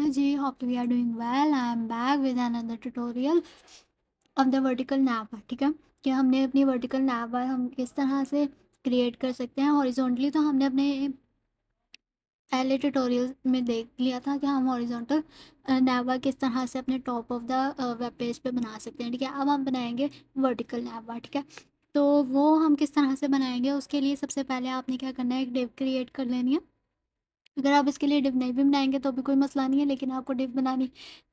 Hello ji, hope we are doing well. I am back with another tutorial of the vertical navbar. ठीक है कि हमने अपनी vertical नैवबार हम किस तरह से क्रिएट कर सकते हैं। हॉरिजॉन्टली तो हमने अपने पहले ट्यूटोरियल में देख लिया था कि हम हॉरिजॉन्टल नैवबार किस तरह से अपने top of the web page पे बना सकते हैं। ठीक है, अब हम बनाएंगे वर्टिकल नैवबार। ठीक है, तो वो हम किस तरह से बनाएंगे, उसके लिए सबसे पहले आपने क्या करना है, एक डिव क्रिएट कर लेनी है। अगर आप इसके लिए डिव नहीं भी बनाएंगे तो भी कोई मसला नहीं है, लेकिन आपको डिव बनानी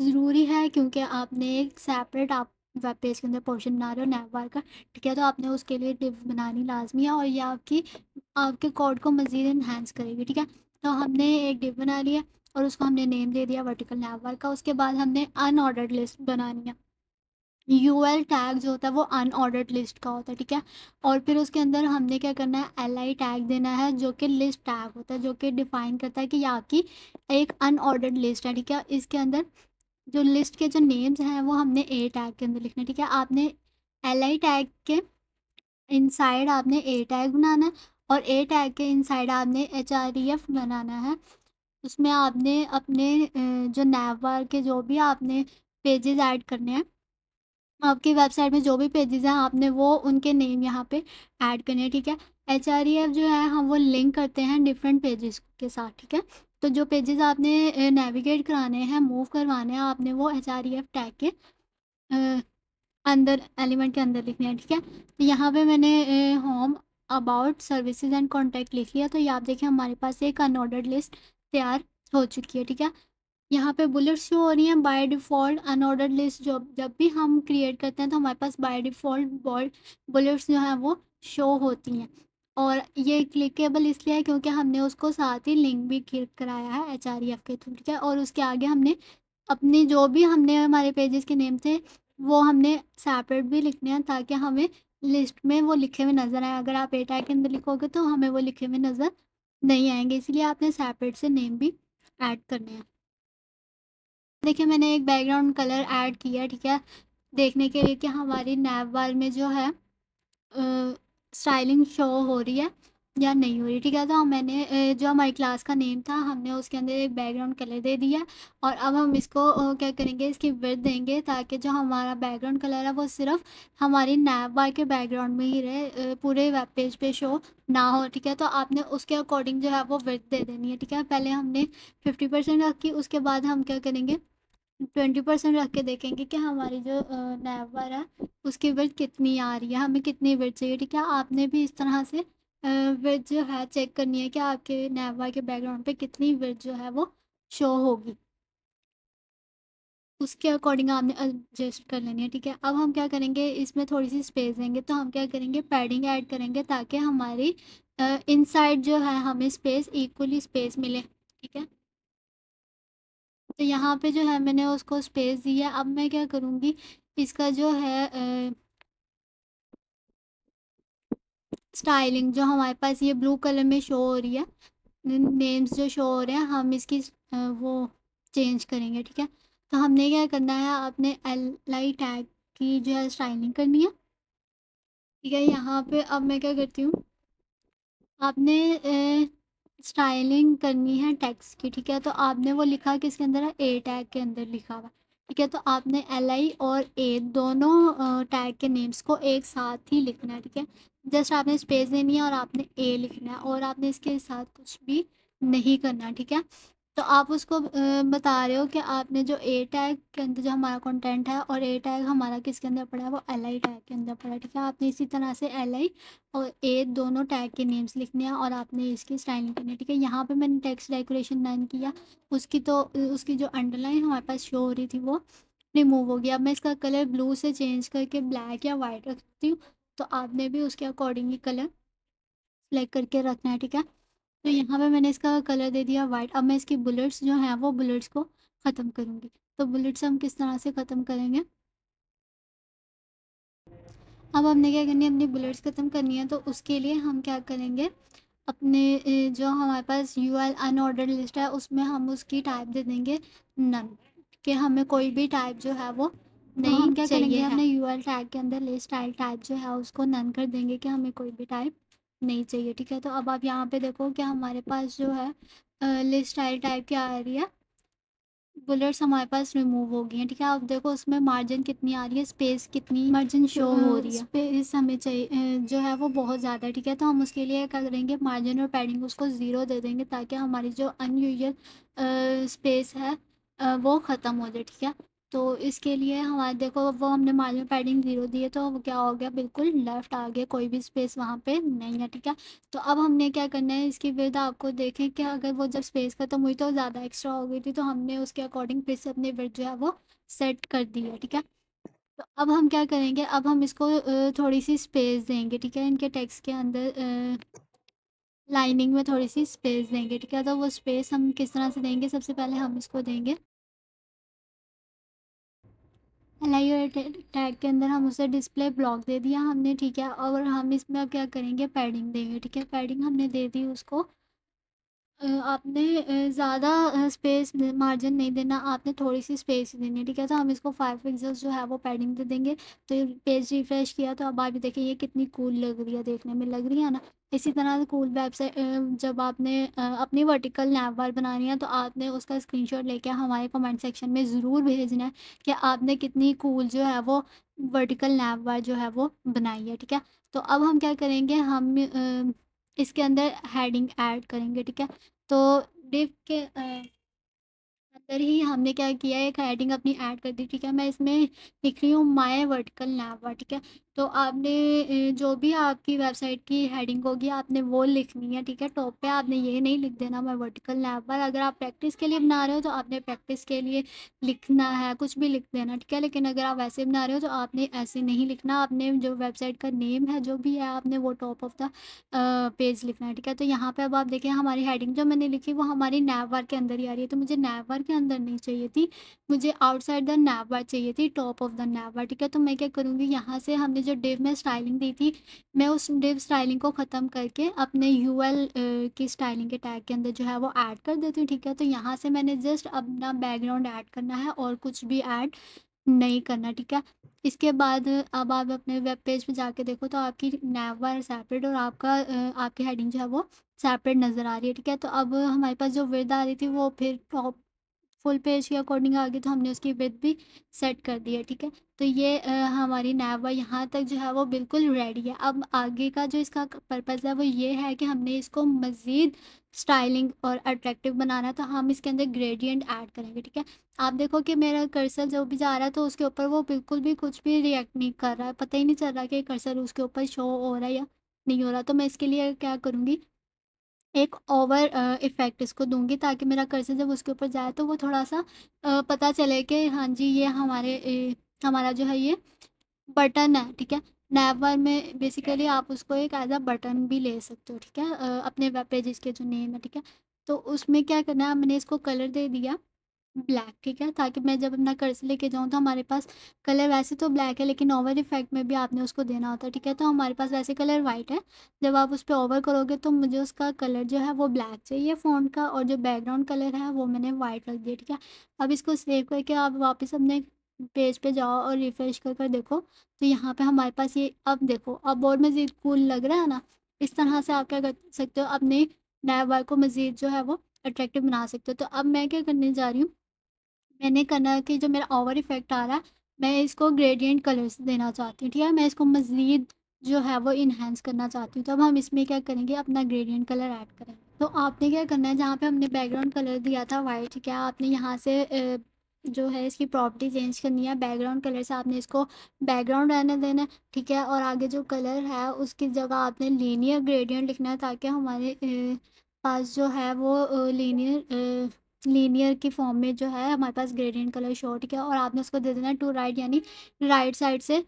ज़रूरी है क्योंकि आपने एक सेपरेट आप वेब पेज के अंदर पोर्शन बना रहे हो नैवबार का। ठीक है, तो आपने उसके लिए डिव बनानी लाजमी है और ये आपके कोड को मज़ीद इन्हांस करेगी। ठीक है, तो हमने एक डिव बना लिया और उसको हमने नेम दे दिया वर्टिकल नैवबार का। उसके बाद हमने अनऑर्डर्ड लिस्ट बनानी है। यूएल टैग जो होता है वो अनऑर्डर्ड लिस्ट का होता है। ठीक है, और फिर उसके अंदर हमने क्या करना है, एल आई टैग देना है जो कि लिस्ट टैग होता है, जो कि डिफाइन करता है कि ये आपकी एक अनऑर्डर्ड लिस्ट है। ठीक है, इसके अंदर जो लिस्ट के जो नेम्स हैं वो हमने ए टैग के अंदर लिखना है। ठीक है, आपने एल आई टैग के इनसाइड आपने ए टैग बनाना है और ए टैग के इनसाइड आपने एच आर ई एफ बनाना है। उसमें आपने अपने जो नैवबार के जो भी आपने पेजेस ऐड करने हैं, आपकी वेबसाइट में जो भी पेजेस हैं आपने वो उनके नेम यहाँ पे ऐड करने हैं। ठीक है, एच आर ई एफ जो है हम वो लिंक करते हैं डिफरेंट पेजेस के साथ। ठीक है, तो जो पेजेस आपने नेविगेट कराने हैं, मूव करवाने हैं, आपने वो H R E F tag के अ, अंदर एलिमेंट के अंदर लिखने हैं। ठीक है, तो यहाँ पे मैंने home, about, services and contact लिख लिया। तो ये आप देखें हमारे पास एक अनऑर्डर्ड लिस्ट तैयार हो चुकी है। ठीक है, यहाँ पे बुलेट्स शो हो रही हैं बाय डिफ़ॉल्ट। अनऑर्डर्ड लिस्ट जो जब भी हम क्रिएट करते हैं तो हमारे पास बाय डिफ़ॉल्ट बुलेट्स जो हैं वो शो होती हैं। और ये क्लिकेबल इसलिए है क्योंकि हमने उसको साथ ही लिंक भी क्लिक कराया है एच आर ई एफ के थ्रू। ठीक है, और उसके आगे हमने अपनी जो भी हमने हमारे पेजेस के नेम थे वो हमने सेपरेट भी लिखने हैं ताकि हमें लिस्ट में वो लिखे हुए नज़र आए। अगर आप ए टैग के अंदर लिखोगे तो हमें वो लिखे हुए नज़र नहीं आएंगे, इसलिए आपने सेपरेट से नेम भी ऐड करने हैं। देखिए मैंने एक बैकग्राउंड कलर ऐड किया। ठीक है, देखने के लिए कि हमारी नैव बार में जो है स्टाइलिंग शो हो रही है या नहीं हो रही। ठीक है, तो मैंने जो हमारी क्लास का नेम था हमने उसके अंदर एक बैकग्राउंड कलर दे दिया और अब हम इसको क्या करेंगे, इसकी विड्थ देंगे ताकि जो हमारा बैकग्राउंड कलर है वो सिर्फ हमारी नैव बार के बैकग्राउंड में ही रहे, पूरे वेब पेज पे शो ना हो। ठीक है, तो आपने उसके अकॉर्डिंग जो है वो विड्थ दे देनी है। ठीक है, पहले हमने 50% रखी, उसके बाद हम क्या करेंगे, 20% रख के देखेंगे कि हमारी जो नैवर है उसकी विड्थ कितनी आ रही है, हमें कितनी विड्थ चाहिए। ठीक है, आपने भी इस तरह से विड्थ जो है चेक करनी है कि आपके नैवर के बैकग्राउंड पे कितनी विड्थ जो है वो शो होगी, उसके अकॉर्डिंग आपने एडजस्ट कर लेनी है। ठीक है, अब हम क्या करेंगे, इसमें थोड़ी सी स्पेस देंगे, तो हम क्या करेंगे, पैडिंग ऐड करेंगे ताकि हमारी इनसाइड जो है हमें स्पेस इक्वली स्पेस मिले। ठीक है, तो यहाँ पे जो है मैंने उसको स्पेस दी है। अब मैं क्या करूँगी, इसका जो है स्टाइलिंग जो हमारे पास ये ब्लू कलर में शो हो रही है, नेम्स जो शो हो रहे हैं, हम इसकी वो चेंज करेंगे। ठीक है, तो हमने क्या करना है, अपने एल आई टैग की जो है स्टाइलिंग करनी है। ठीक है, यहाँ पे अब मैं क्या करती हूँ, आपने स्टाइलिंग करनी है टेक्स्ट की। ठीक है, तो आपने वो लिखा किसके अंदर है, ए टैग के अंदर लिखा हुआ है। ठीक है, तो आपने एल आई और ए दोनों टैग के नेम्स को एक साथ ही लिखना है। ठीक है, जस्ट आपने स्पेस देनी है और आपने ए लिखना है और आपने इसके साथ कुछ भी नहीं करना। ठीक है, तो आप उसको बता रहे हो कि आपने जो ए टैग के अंदर जो हमारा कंटेंट है और ए टैग हमारा किसके अंदर पड़ा है, वो एल आई टैग के अंदर पड़ा है। ठीक है, आपने इसी तरह से एल आई और ए दोनों टैग के नेम्स लिखने हैं और आपने इसकी स्टाइलिंग करनी है। ठीक है, यहाँ पे मैंने टेक्स्ट डेकोरेशन डन किया, उसकी जो अंडरलाइन हमारे पास शो हो रही थी वो रिमूव हो गया। अब मैं इसका कलर ब्लू से चेंज करके ब्लैक या वाइट रख सकती हूँ, तो आपने भी उसके अकॉर्डिंग ही कलर सेलेक्ट करके रखना है। ठीक है, तो यहाँ पे मैंने इसका कलर दे दिया वाइट। अब मैं इसकी बुलेट्स जो हैं वो बुलेट्स को ख़त्म करूँगी। तो बुलेट्स हम किस तरह से ख़त्म करेंगे, अब हमने क्या करनी है, अपनी बुलेट्स ख़त्म करनी है, तो उसके लिए हम क्या करेंगे, अपने जो हमारे पास यू एल अनऑर्डर्ड लिस्ट है उसमें हम उसकी टाइप दे देंगे नन, कि हमें कोई भी टाइप जो है वो तो नहीं हम क्या चाहिए करेंगे, है। अपने यू एल टैग के अंदर लिस्ट स्टाइल टाइप जो है उसको नन कर देंगे कि हमें कोई भी टाइप नहीं चाहिए। ठीक है, तो अब आप यहाँ पे देखो कि हमारे पास जो है लिस्ट स्टाइल टाइप क्या आ रही है, बुलेट्स हमारे पास रिमूव हो गई हैं, ठीक है। आप देखो उसमें मार्जिन कितनी आ रही है, स्पेस कितनी मार्जिन शो हो रही है। स्पेस हमें चाहिए जो है वो बहुत ज़्यादा है, ठीक है। तो हम उसके लिए क्या करेंगे, मार्जिन और पैडिंग उसको ज़ीरो दे देंगे ताकि हमारी जो अनयूजुअल स्पेस है वो ख़त्म हो जाए, ठीक है। तो इसके लिए हमारे देखो वो हमने मार्जिन पैडिंग ज़ीरो दी है, तो वो क्या हो गया, बिल्कुल लेफ़्ट आ गया, कोई भी स्पेस वहाँ पे नहीं है, ठीक है। तो अब हमने क्या करना है, इसकी विड्थ आपको देखें कि अगर वो जब स्पेस खत्म हुई तो ज़्यादा एक्स्ट्रा हो गई थी, तो हमने उसके अकॉर्डिंग फिर से अपनी विड्थ जो है वो सेट कर दी है, ठीक है। तो अब हम क्या करेंगे, अब हम इसको थोड़ी सी स्पेस देंगे, ठीक है। इनके टेक्स्ट के अंदर लाइनिंग में थोड़ी सी स्पेस देंगे, ठीक है। तो वो स्पेस हम किस तरह से देंगे, सबसे पहले हम इसको देंगे एल टैग के अंदर, हम उसे डिस्प्ले ब्लॉक दे दिया हमने, ठीक है। और हम इसमें अब क्या करेंगे, पैडिंग देंगे, ठीक है। पैडिंग हमने दे दी उसको, आपने ज़्यादा स्पेस मार्जिन नहीं देना, आपने थोड़ी सी स्पेस ही देनी है, ठीक है। तो हम इसको 5 पिक्सल्स जो है वो पैडिंग दे देंगे। तो ये पेज रिफ्रेश किया तो अब आप भी देखिए ये कितनी कूल लग रही है, देखने में लग रही है ना। इसी तरह से कूल वेबसाइट जब आपने अपनी वर्टिकल नैव बार बनानी है तो आपने उसका स्क्रीनशॉट लेके हमारे कमेंट सेक्शन में ज़रूर भेजना है कि आपने कितनी कूल जो है वो वर्टिकल नैव बार जो है वो बनाई है, ठीक है। तो अब हम क्या करेंगे, हम इसके अंदर हेडिंग ऐड करेंगे, ठीक है। तो डिव के अंदर ही हमने क्या किया है, एक हेडिंग अपनी ऐड कर दी, ठीक है। मैं इसमें लिख रही हूँ माय वर्टिकल नैवा, ठीक है। तो आपने जो भी आपकी वेबसाइट की हेडिंग होगी आपने वो लिखनी है, ठीक है। टॉप पे आपने ये नहीं लिख देना माय वर्टिकल नैवा। अगर आप प्रैक्टिस के लिए बना रहे हो तो आपने प्रैक्टिस के लिए लिखना है, कुछ भी लिख देना, ठीक है। लेकिन अगर आप वैसे बना रहे हो तो आपने ऐसे नहीं लिखना, आपने जो वेबसाइट का नेम है जो भी है आपने वो टॉप ऑफ द पेज लिखना है, ठीक है। तो यहाँ पे अब आप देखें हमारी हेडिंग जो मैंने लिखी वो हमारी नैव बार के अंदर ही आ रही है, तो मुझे नैव बार के अंदर नहीं चाहिए थी, मुझे आउटसाइड द नैव बार चाहिए थी, टॉप ऑफ द नैव बार, ठीक है। तो मैं क्या करूँगी, यहाँ से हमने जो डिव में स्टाइलिंग दी थी, मैं उस डिव स्टाइलिंग को ख़त्म करके अपने यूएल की स्टाइलिंग के टैग के अंदर जो है वो ऐड कर देती हूँ, ठीक है। तो यहाँ से मैंने जस्ट अपना बैकग्राउंड ऐड करना है और कुछ भी ऐड नहीं करना, ठीक है। इसके बाद अब आप अपने वेब पेज पे जाके देखो तो आपकी नैव बार सेपरेट और आपकी हेडिंग जो है वो सेपरेट नज़र आ रही है, ठीक है। तो अब हमारे पास जो विड्थ आ रही थी वो फिर टॉप फुल पेज के अकॉर्डिंग आ गई, तो हमने उसकी विड्थ भी सेट कर दी है, ठीक है। तो ये हमारी नैव बार यहाँ तक जो है वो बिल्कुल रेडी है। अब आगे का जो इसका पर्पज़ है वो ये है कि हमने इसको मज़ीद स्टाइलिंग और अट्रैक्टिव बनाना है, तो हम इसके अंदर ग्रेडियंट ऐड करेंगे, ठीक है। आप देखो कि मेरा कर्सर जो भी जा रहा है तो उसके ऊपर वो बिल्कुल भी कुछ भी रिएक्ट नहीं कर रहा है, पता ही नहीं चल रहा कि कर्सर उसके ऊपर शो हो रहा है या नहीं हो रहा। तो मैं इसके लिए क्या करूँगी, एक ओवर इफ़ेक्ट इसको दूँगी ताकि मेरा कर्सर जब उसके ऊपर जाए तो वो थोड़ा-सा पता चले कि हाँ जी ये हमारा जो है ये बटन है, ठीक है। नैव बार में बेसिकली आप उसको एक एज़ अ बटन भी ले सकते हो, ठीक है। अपने वेब पेजेज़ के जो नेम है, ठीक है। तो उसमें क्या करना है, मैंने इसको कलर दे दिया ब्लैक, ठीक है, ताकि मैं जब अपना कर्सर लेके जाऊँ तो हमारे पास कलर वैसे तो ब्लैक है लेकिन ओवर इफेक्ट में भी आपने उसको देना होता है, ठीक है। तो हमारे पास वैसे कलर वाइट है, जब आप उस पे ओवर करोगे तो मुझे उसका कलर जो है वो ब्लैक चाहिए फ़ॉन्ट का, और जो बैकग्राउंड कलर है वो मैंने वाइट रख दिया, ठीक है। अब इसको सेव करके आप वापस अपने पेज पे जाओ और रिफ्रेश कर देखो तो यहाँ पे हमारे पास ये, अब देखो अब और मज़ीद कूल लग रहा है ना। इस तरह से आप क्या कर सकते हो, अपने नए बार को मज़ीद जो है वो अट्रैक्टिव बना सकते हो। तो अब मैं क्या करने जा रही हूँ, मैंने करना है कि जो मेरा ओवर इफ़ेक्ट आ रहा है, मैं इसको ग्रेडिएंट कलर्स देना चाहती हूँ, ठीक है? मैं इसको मज़ीद जो है वो एनहांस करना चाहती हूँ। तो अब हम इसमें क्या करेंगे, अपना ग्रेडिएंट कलर ऐड करेंगे। तो आपने क्या करना है, जहाँ पे हमने बैकग्राउंड कलर दिया था वाइट, ठीक है? आपने यहाँ से जो है इसकी प्रॉपर्टी चेंज करनी है, बैकग्राउंड कलर से आपने इसको बैकग्राउंड रहने देना है, ठीक है? और आगे जो कलर है उसकी जगह आपने लीनियर ग्रेडिएंट लिखना है ताकि हमारे पास जो है वो लीनियर की फॉर्म में जो है हमारे पास ग्रेडियंट कलर शो, ठीक है। और आपने उसको दे देना है टू राइट, यानी राइट साइड से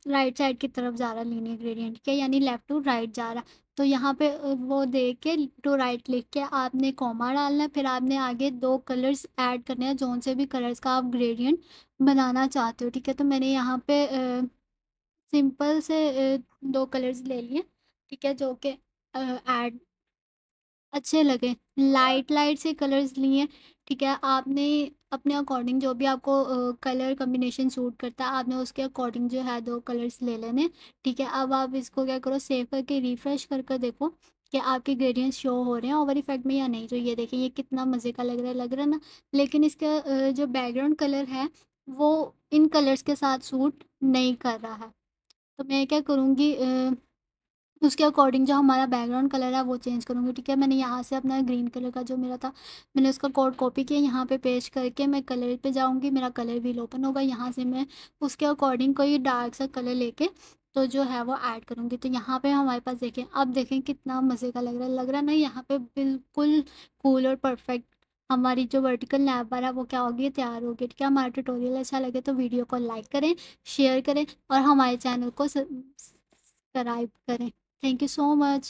राइट साइड की तरफ जा रहा है लीनियर ग्रेडियंट, ठीक है, यानी लेफ़्ट टू राइट जा रहा है। तो यहाँ पे वो दे के टू राइट लिख के आपने कॉमा डालना है, फिर आपने आगे 2 कलर्स ऐड करने हैं, जौन से भी कलर्स का आप ग्रेडियंट बनाना चाहते हो, ठीक है। तो मैंने यहाँ पे सिंपल से 2 कलर्स ले लिए, ठीक है, जो कि ऐड अच्छे लगे। लाइट लाइट से कलर्स लिए, ठीक है। आपने अपने अकॉर्डिंग जो भी आपको कलर कॉम्बिनेशन सूट करता है आपने उसके अकॉर्डिंग जो है 2 कलर्स ले लेने, ठीक है। अब आप इसको क्या करो, सेव करके रिफ्रेश कर देखो कि आपके ग्रेडियंट्स शो हो रहे हैं ओवर इफेक्ट में या नहीं। तो ये देखें, ये कितना मज़े का लग रहा है ना? लेकिन इसका जो बैकग्राउंड कलर है वो इन कलर्स के साथ सूट नहीं कर रहा है। तो मैं क्या करूँगी, उसके अकॉर्डिंग जो हमारा बैकग्राउंड कलर है वो चेंज करूँगी, ठीक है? मैंने यहाँ से अपना ग्रीन कलर का जो मेरा था, मैंने उसका कोड कॉपी किया, यहाँ पे पेस्ट करके मैं कलर पे जाऊँगी, मेरा कलर व्हील ओपन होगा। यहाँ से मैं उसके अकॉर्डिंग कोई डार्क सा कलर लेके तो जो है वो ऐड करूँगी। तो यहाँ पे हमारे पास देखें, अब देखें कितना मज़े का लग रहा है ना? यहाँ पे बिल्कुल कूल और परफेक्ट हमारी जो वर्टिकल नैप बार है वो क्या होगी, तैयार होगी, ठीक है? हमारा ट्यूटोरियल अच्छा लगे तो वीडियो को लाइक करें, शेयर करें और हमारे चैनल को सब्सक्राइब करें। Thank you so much.